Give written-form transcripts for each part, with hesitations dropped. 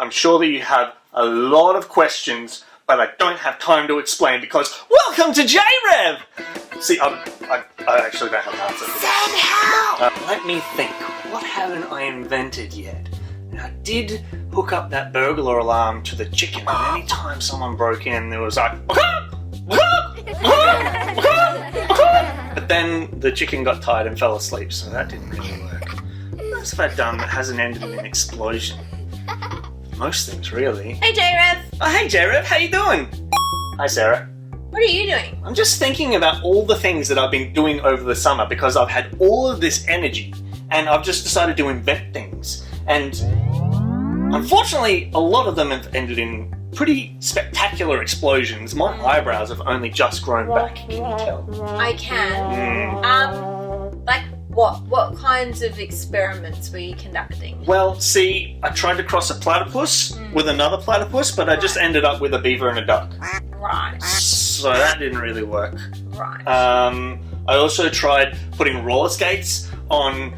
I'm sure that you have a lot of questions, but I don't have time to explain because welcome to JRev! See, I actually don't have an answer for this. Let me think. What haven't I invented yet? I did hook up that burglar alarm to the chicken, and any time someone broke in, there was like, but then the chicken got tired and fell asleep, so that didn't really work. What else have I done that hasn't ended in an explosion? Most things, really. Hey JRev! Oh, hey JRev, how you doing? Hi Sarah. What are you doing? I'm just thinking about all the things that I've been doing over the summer because I've had all of this energy and I've just decided to invent things. And unfortunately, a lot of them have ended in pretty spectacular explosions. My eyebrows have only just grown back, can you tell? I can. Like what? What kinds of experiments were you conducting? Well, see, I tried to cross a platypus with another platypus, but I just ended up with a beaver and a duck. Right. So that didn't really work. Right. I also tried putting roller skates on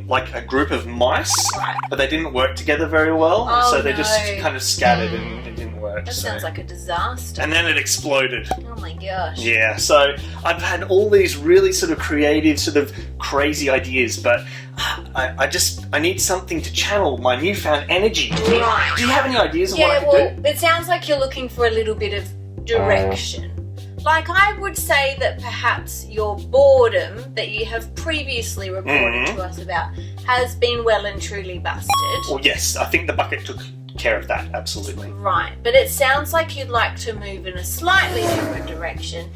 like a group of mice, but they didn't work together very well, so they just kind of scattered and it didn't work. That sounds like a disaster. And then it exploded. Oh my gosh. Yeah, so I've had all these really sort of creative, sort of crazy ideas, but I need something to channel my newfound energy. Do you have any ideas of what I could do? It sounds like you're looking for a little bit of direction. Like I would say that perhaps your boredom that you have previously reported to us about has been well and truly busted. Well, yes, I think the bucket took care of that, absolutely. Right, but it sounds like you'd like to move in a slightly different direction.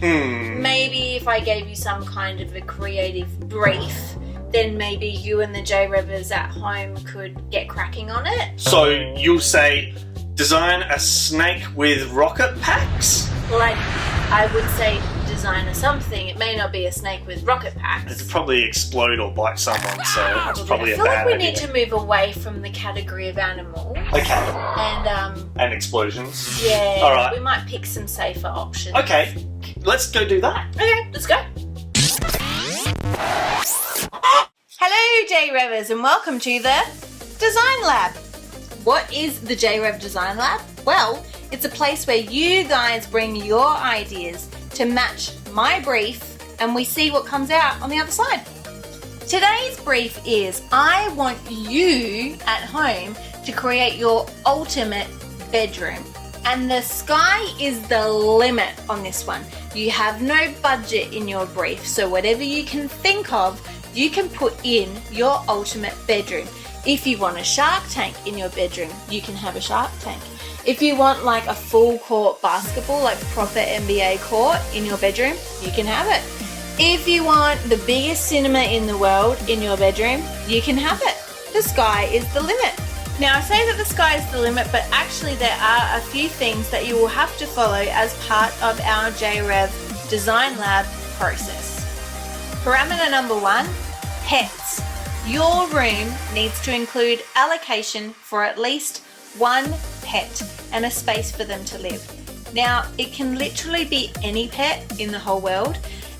Maybe if I gave you some kind of a creative brief, then maybe you and the JRevers at home could get cracking on it. So you'll say, design a snake with rocket packs? Like, I would say design a something. It may not be a snake with rocket packs. It'd probably explode or bite someone, so that's probably I a feel bad like we idea. need to move away from the category of animals. Okay. And explosions. Yeah. All right. We might pick some safer options. Okay, let's go do that. Okay, let's go. Hello, JRevers, and welcome to the Design Lab. What is the JRev Design Lab? Well, it's a place where you guys bring your ideas to match my brief and we see what comes out on the other side. Today's brief is I want you at home to create your ultimate bedroom. And the sky is the limit on this one. You have no budget in your brief, so whatever you can think of, you can put in your ultimate bedroom. If you want a shark tank in your bedroom, you can have a shark tank. If you want like a full court basketball, like proper NBA court in your bedroom, you can have it. If you want the biggest cinema in the world in your bedroom, you can have it. The sky is the limit. Now I say that the sky is the limit, but actually there are a few things that you will have to follow as part of our JRev Design Lab process. Parameter number 1, pets. Your room needs to include allocation for at least one pet and a space for them to live. Now, it can literally be any pet in the whole world,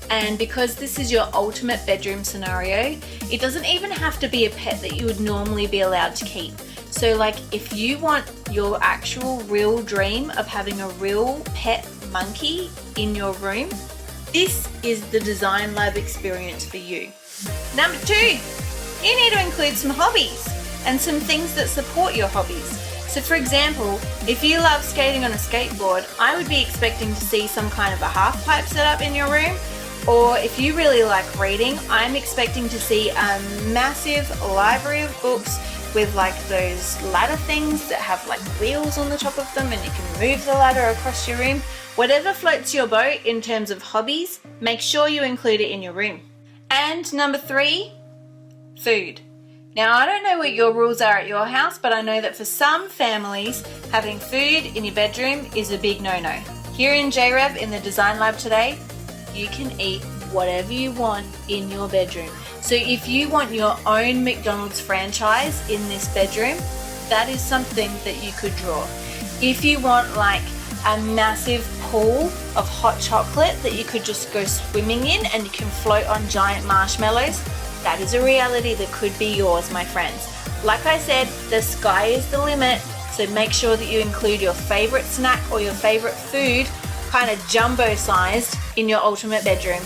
and because this is your ultimate bedroom scenario, it doesn't even have to be a pet that you would normally be allowed to keep. So like if you want your actual real dream of having a real pet monkey in your room, this is the Design Lab experience for you. Number 2, you need to include some hobbies and some things that support your hobbies. So for example, if you love skating on a skateboard, I would be expecting to see some kind of a half pipe set up in your room. Or if you really like reading, I'm expecting to see a massive library of books with like those ladder things that have like wheels on the top of them and you can move the ladder across your room. Whatever floats your boat in terms of hobbies, make sure you include it in your room. And number 3, food. Now, I don't know what your rules are at your house, but I know that for some families, having food in your bedroom is a big no-no. Here in JRev, in the Design Lab today, you can eat whatever you want in your bedroom. So if you want your own McDonald's franchise in this bedroom, that is something that you could draw. If you want like a massive pool of hot chocolate that you could just go swimming in and you can float on giant marshmallows, that is a reality that could be yours, my friends. Like I said, the sky is the limit. So make sure that you include your favorite snack or your favorite food, kind of jumbo sized, in your ultimate bedroom.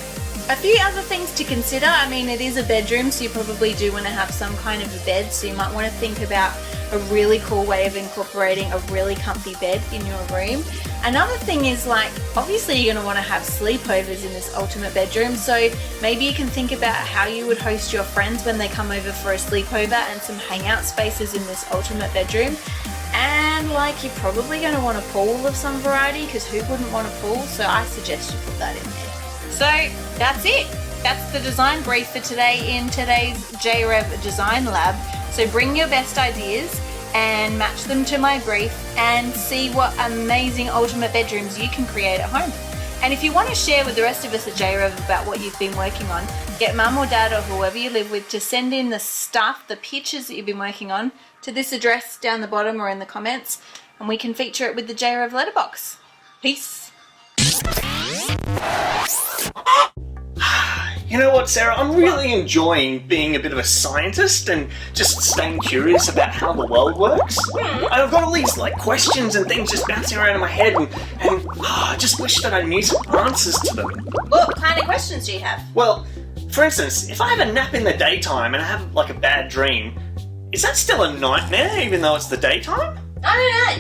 A few other things to consider. I mean, it is a bedroom, so you probably do want to have some kind of a bed. So you might want to think about a really cool way of incorporating a really comfy bed in your room. Another thing is, like, obviously you're going to want to have sleepovers in this ultimate bedroom. So maybe you can think about how you would host your friends when they come over for a sleepover, and some hangout spaces in this ultimate bedroom. And like, you're probably going to want a pool of some variety, because who wouldn't want a pool? So I suggest you put that in there. So that's it. That's the design brief for today in today's JRev Design Lab. So bring your best ideas and match them to my brief and see what amazing ultimate bedrooms you can create at home. And if you want to share with the rest of us at JRev about what you've been working on, get mum or dad or whoever you live with to send in the stuff, the pictures that you've been working on, to this address down the bottom or in the comments, and we can feature it with the JRev letterbox. Peace. You know what, Sarah? I'm really enjoying being a bit of a scientist and just staying curious about how the world works. And I've got all these like questions and things just bouncing around in my head, and I just wish that I knew some answers to them. What kind of questions do you have? Well, for instance, if I have a nap in the daytime and I have like a bad dream, is that still a nightmare even though it's the daytime? I don't know.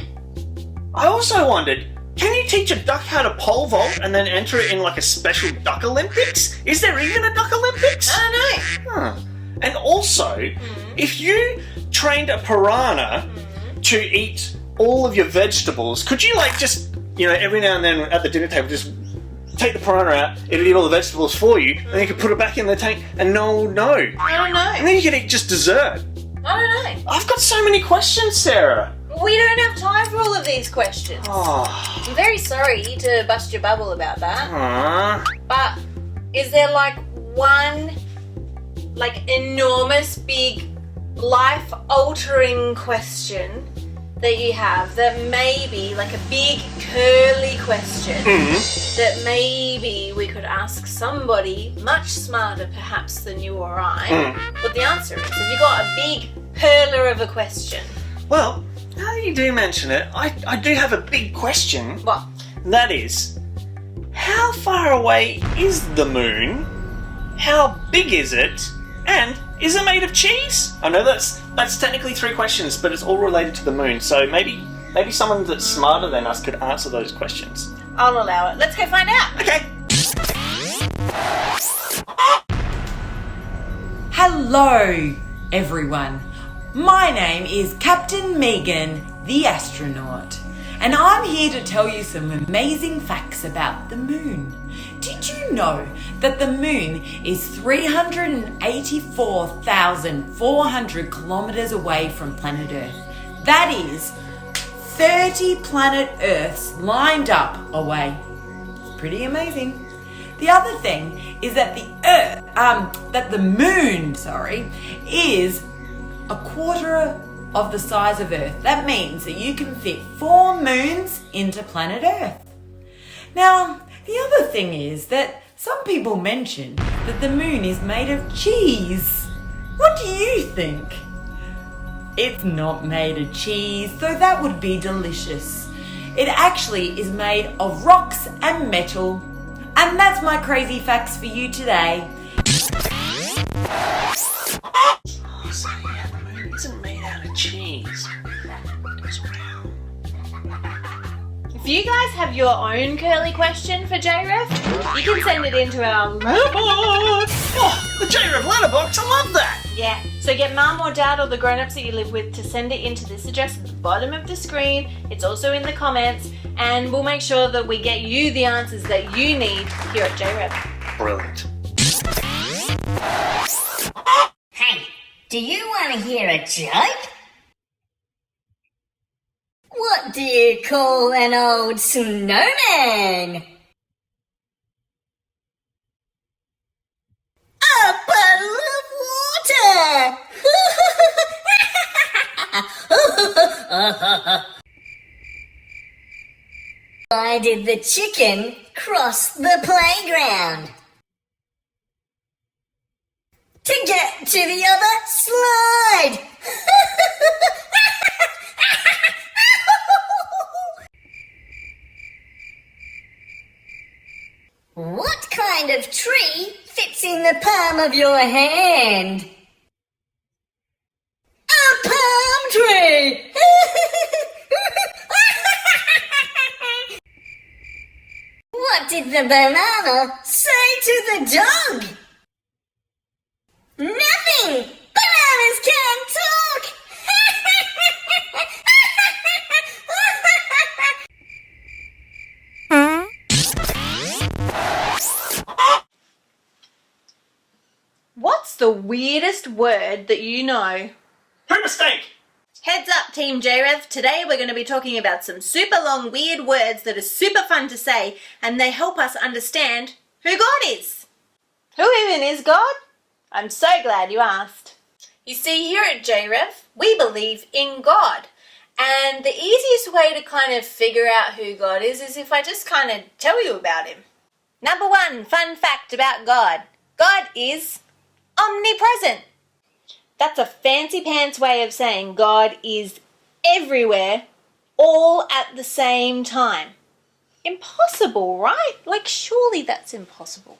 I also wondered, can you teach a duck how to pole vault and then enter it in like a special duck Olympics? Is there even a duck Olympics? I don't know. Huh. And also, if you trained a piranha to eat all of your vegetables, could you like just, you know, every now and then at the dinner table just take the piranha out, it'll eat all the vegetables for you, and then you could put it back in the tank and no one would know. I don't know. And then you could eat just dessert. I don't know. I've got so many questions, Sarah. We don't have time for all of these questions. Oh. I'm very sorry to bust your bubble about that. Aww. But is there like one like enormous big life altering question that you have that maybe, like a big curly question that maybe we could ask somebody much smarter perhaps than you or I what the answer is? Have you got a big hurler of a question? Well, now that you do mention it, I do have a big question. What? That is, how far away is the moon? How big is it? And is it made of cheese? I know that's technically 3 questions, but it's all related to the moon. So maybe someone that's smarter than us could answer those questions. I'll allow it. Let's go find out. Okay. Hello, everyone. My name is Captain Megan, the astronaut, and I'm here to tell you some amazing facts about the moon. Did you know that the moon is 384,400 kilometers away from planet Earth? That is 30 planet Earths lined up away. It's pretty amazing. The other thing is that the moon is a quarter of the size of Earth. That means that you can fit 4 moons into planet Earth. Now, the other thing is that some people mention that the moon is made of cheese. What do you think? It's not made of cheese, though that would be delicious. It actually is made of rocks and metal. And that's my crazy facts for you today. So yeah, the moon isn't made out of cheese. It's round. If you guys have your own curly question for JRev, you can send it into our letterbox. Oh, the JRev letterbox, I love that! Yeah, so get mum or dad or the grown-ups that you live with to send it into this address at the bottom of the screen. It's also in the comments, and we'll make sure that we get you the answers that you need here at JRev. Brilliant. Hey, do you want to hear a joke? What do you call an old snowman? A bottle of water! Why did the chicken cross the playground? To get to the other slide! kind of tree fits in the palm of your hand? A palm tree! What did the banana say to the dog? Nothing! Bananas can't talk! What's the weirdest word that you know? Who mistake? Heads up, Team JRev. Today we're going to be talking about some super long weird words that are super fun to say, and they help us understand who God is. Who even is God? I'm so glad you asked. You see, here at JRev, we believe in God. And the easiest way to kind of figure out who God is if I just kind of tell you about him. Number one, fun fact about God. God is omnipresent. That's a fancy pants way of saying God is everywhere, all at the same time. Impossible, right? Like, surely that's impossible.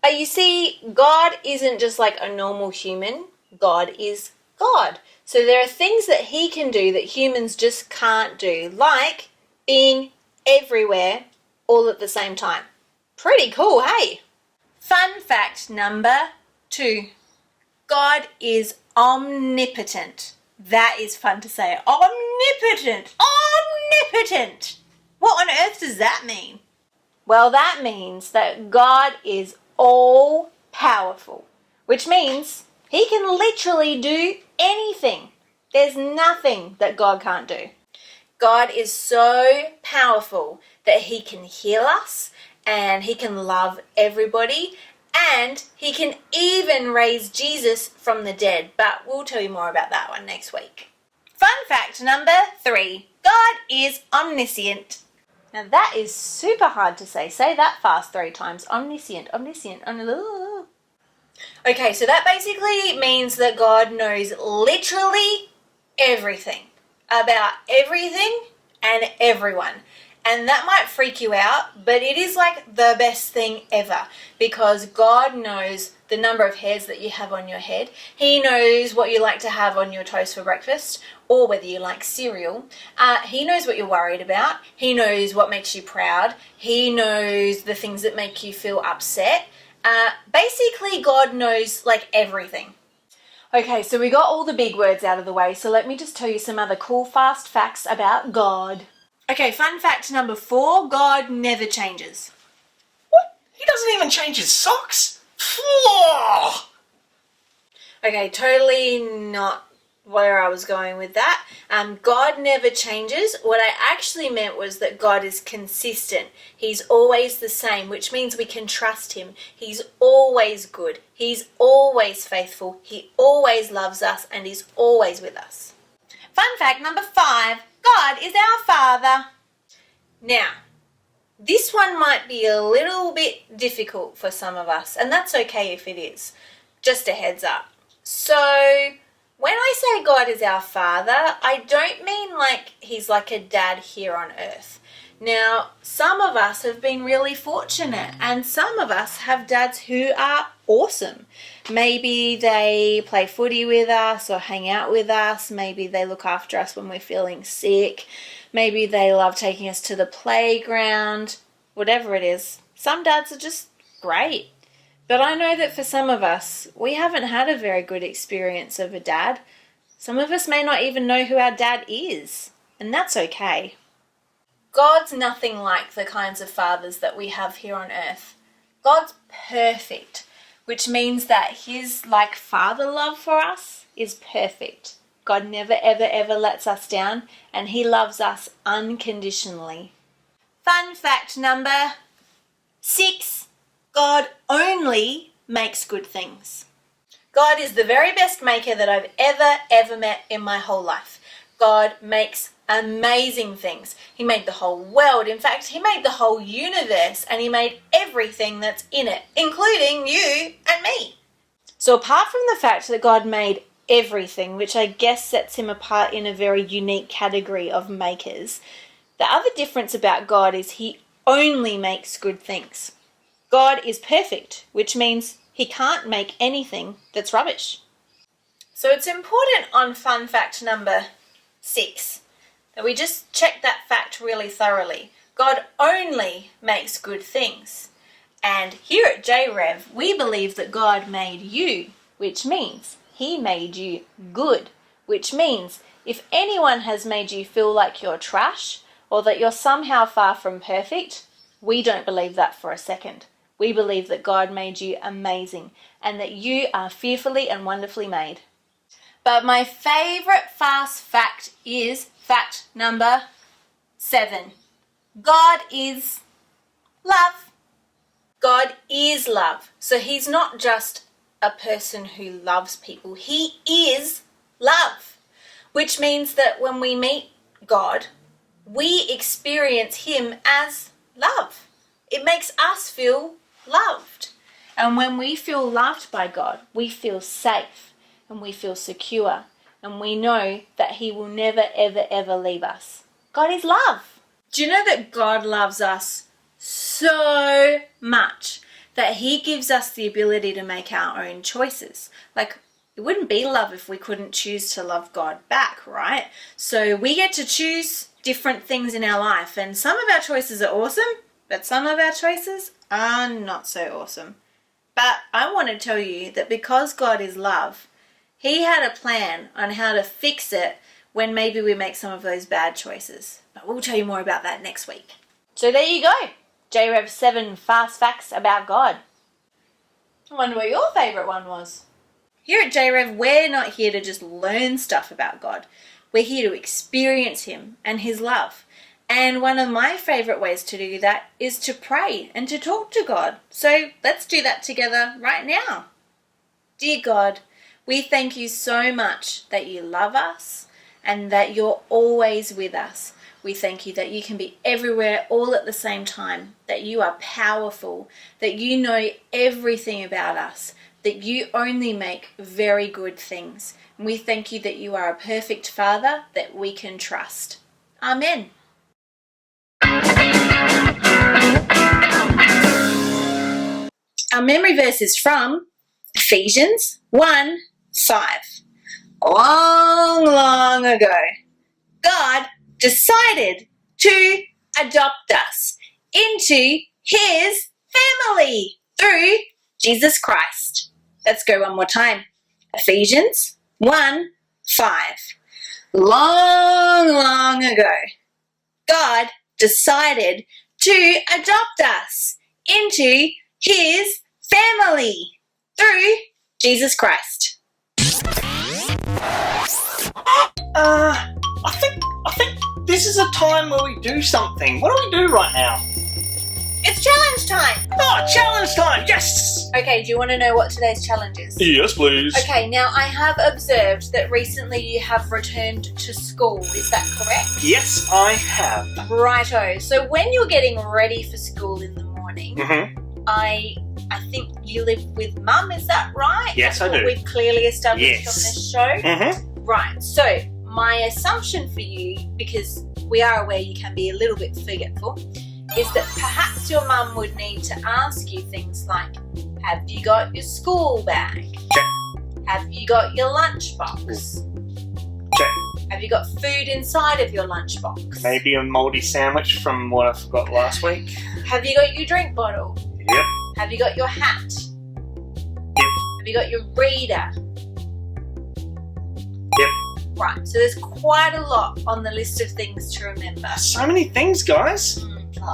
But you see, God isn't just like a normal human. God is God. So there are things that he can do that humans just can't do, like being everywhere, all at the same time. Pretty cool, hey? Fun fact number 2. God is omnipotent. That is fun to say. Omnipotent! Omnipotent! What on earth does that mean? Well, that means that God is all powerful, which means he can literally do anything. There's nothing that God can't do. God is so powerful that he can heal us and he can love everybody. And he can even raise Jesus from the dead. But we'll tell you more about that one next week. Fun fact number 3. God is omniscient. Now that is super hard to say. Say that fast 3 times. Omniscient, omniscient. Okay, so that basically means that God knows literally everything. About everything and everyone. And that might freak you out, but it is like the best thing ever because God knows the number of hairs that you have on your head. He knows what you like to have on your toast for breakfast or whether you like cereal. He knows what you're worried about. He knows what makes you proud. He knows the things that make you feel upset. Basically, God knows like everything. Okay, so we got all the big words out of the way, so let me just tell you some other cool fast facts about God. Okay, fun fact number 4, God never changes. What? He doesn't even change his socks? Whoa! Okay, totally not where I was going with that. God never changes. What I actually meant was that God is consistent. He's always the same, which means we can trust him. He's always good. He's always faithful. He always loves us and he's always with us. Fun fact number 5. God is our Father. Now, this one might be a little bit difficult for some of us, and that's okay if it is. Just a heads up. So, when I say God is our Father, I don't mean like he's like a dad here on earth. Now, some of us have been really fortunate, and some of us have dads who are awesome. Maybe they play footy with us or hang out with us. Maybe they look after us when we're feeling sick. Maybe they love taking us to the playground. Whatever it is. Some dads are just great. But I know that for some of us, we haven't had a very good experience of a dad. Some of us may not even know who our dad is. And that's okay. God's nothing like the kinds of fathers that we have here on earth. God's perfect, which means that his like father love for us is perfect. God never ever ever lets us down and he loves us unconditionally. Fun fact number 6. God only makes good things. God is the very best maker that I've ever met in my whole life. God makes amazing things. He made the whole world. In fact, he made the whole universe and he made everything that's in it, including you and me. So apart from the fact that God made everything, which I guess sets him apart in a very unique category of makers, the other difference about God is he only makes good things. God is perfect, which means he can't make anything that's rubbish. So it's important on fun fact number 6 that we just check that fact really thoroughly. God only makes good things. And here at JRev, we believe that God made you, which means he made you good, which means if anyone has made you feel like you're trash or that you're somehow far from perfect, we don't believe that for a second. We believe that God made you amazing and that you are fearfully and wonderfully made. But my favourite fast fact is fact number 7. God is love. God is love. So he's not just a person who loves people. He is love, which means that when we meet God, we experience him as love. It makes us feel loved. And when we feel loved by God, we feel safe and we feel secure and we know that he will never, ever, ever leave us. God is love. Do you know that God loves us so much that he gives us the ability to make our own choices? Like, it wouldn't be love if we couldn't choose to love God back, right? So we get to choose different things in our life, and some of our choices are awesome, but some of our choices are not so awesome. But I want to tell you that because God is love, he had a plan on how to fix it when maybe we make some of those bad choices. But we'll tell you more about that next week. So there you go. JRev 7 fast facts about God. I wonder what your favourite one was. Here at JRev, we're not here to just learn stuff about God. We're here to experience him and his love. And one of my favourite ways to do that is to pray and to talk to God. So let's do that together right now. Dear God, we thank you so much that you love us and that you're always with us. We thank you that you can be everywhere all at the same time, that you are powerful, that you know everything about us, that you only make very good things. And we thank you that you are a perfect Father that we can trust. Amen. Our memory verse is from Ephesians 1:5. Long ago, God decided to adopt us into his family through Jesus Christ. Let's go one more time. Ephesians 1:5. Long ago, God decided to adopt us into his family through Jesus Christ. I think this is a time where we do something. What do we do right now? It's challenge time! Oh, challenge time! Yes! Okay, do you want to know what today's challenge is? Yes, please. Okay, now I have observed that recently you have returned to school. Is that correct? Yes, I have. Righto. So when you're getting ready for school in the morning, I think you live with Mum, is that right? Yes, That's I do. What we've clearly established Yes. on this show. Right, so my assumption for you, because we are aware you can be a little bit forgetful, is that perhaps your mum would need to ask you things like, have you got your school bag? Check. Have you got your lunchbox? Check. Have you got food inside of your lunchbox? Maybe a mouldy sandwich from what I forgot last week. Have you got your drink bottle? Yep. Have you got your hat? Yep. Have you got your reader? Yep. Right, so there's quite a lot on the list of things to remember. So many things, guys.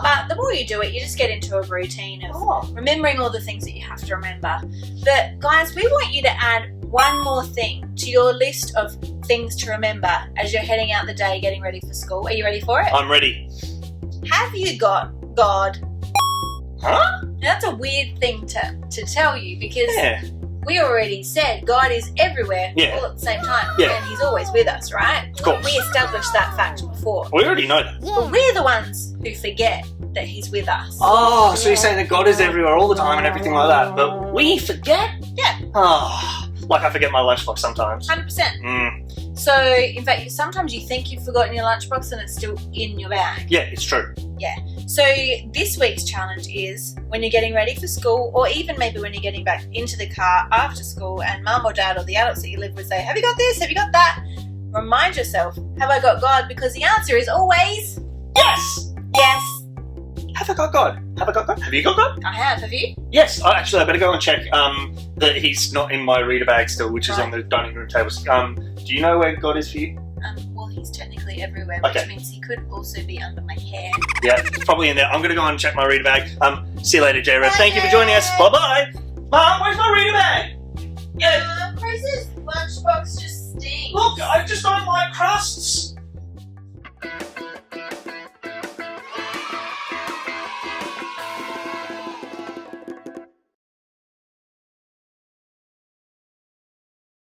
But the more you do it, you just get into a routine of remembering all the things that you have to remember. But guys, we want you to add one more thing to your list of things to remember as you're heading out the day getting ready for school. Are you ready for it? I'm ready. Have you got God? Huh? Now, that's a weird thing to tell you because Yeah. we already said God is everywhere Yeah. all at the same time. Yeah. And he's always with us, right? Of course. We established that fact before. We already know that. But we're the ones who forget that he's with us. Oh, so you're saying that God is everywhere all the time and everything like that, but we forget? Yeah. Oh, like I forget my lunchbox sometimes. 100%. Mm. So, in fact, sometimes you think you've forgotten your lunchbox and it's still in your bag. Yeah, it's true. So this week's challenge is when you're getting ready for school, or even maybe when you're getting back into the car after school and mum or dad or the adults that you live with say, have you got this? Have you got that? Remind yourself, have I got God? Because the answer is always Yes! yes. Have I got God? Have I got God? Have you got God? I have you? Yes. Actually, I better go and check that he's not in my reader bag still, which is on the dining room table. Do you know where God is for you? Well, he's technically everywhere, Okay. which means he could also be under my hair. Yeah, it's probably in there. I'm going to go and check my reader bag. See you later, JRev. Bye, Thank you for joining us. Bye-bye. Mom, where's my reader bag? Yeah. Chris's lunchbox just stinks. Look, I just don't like crusts.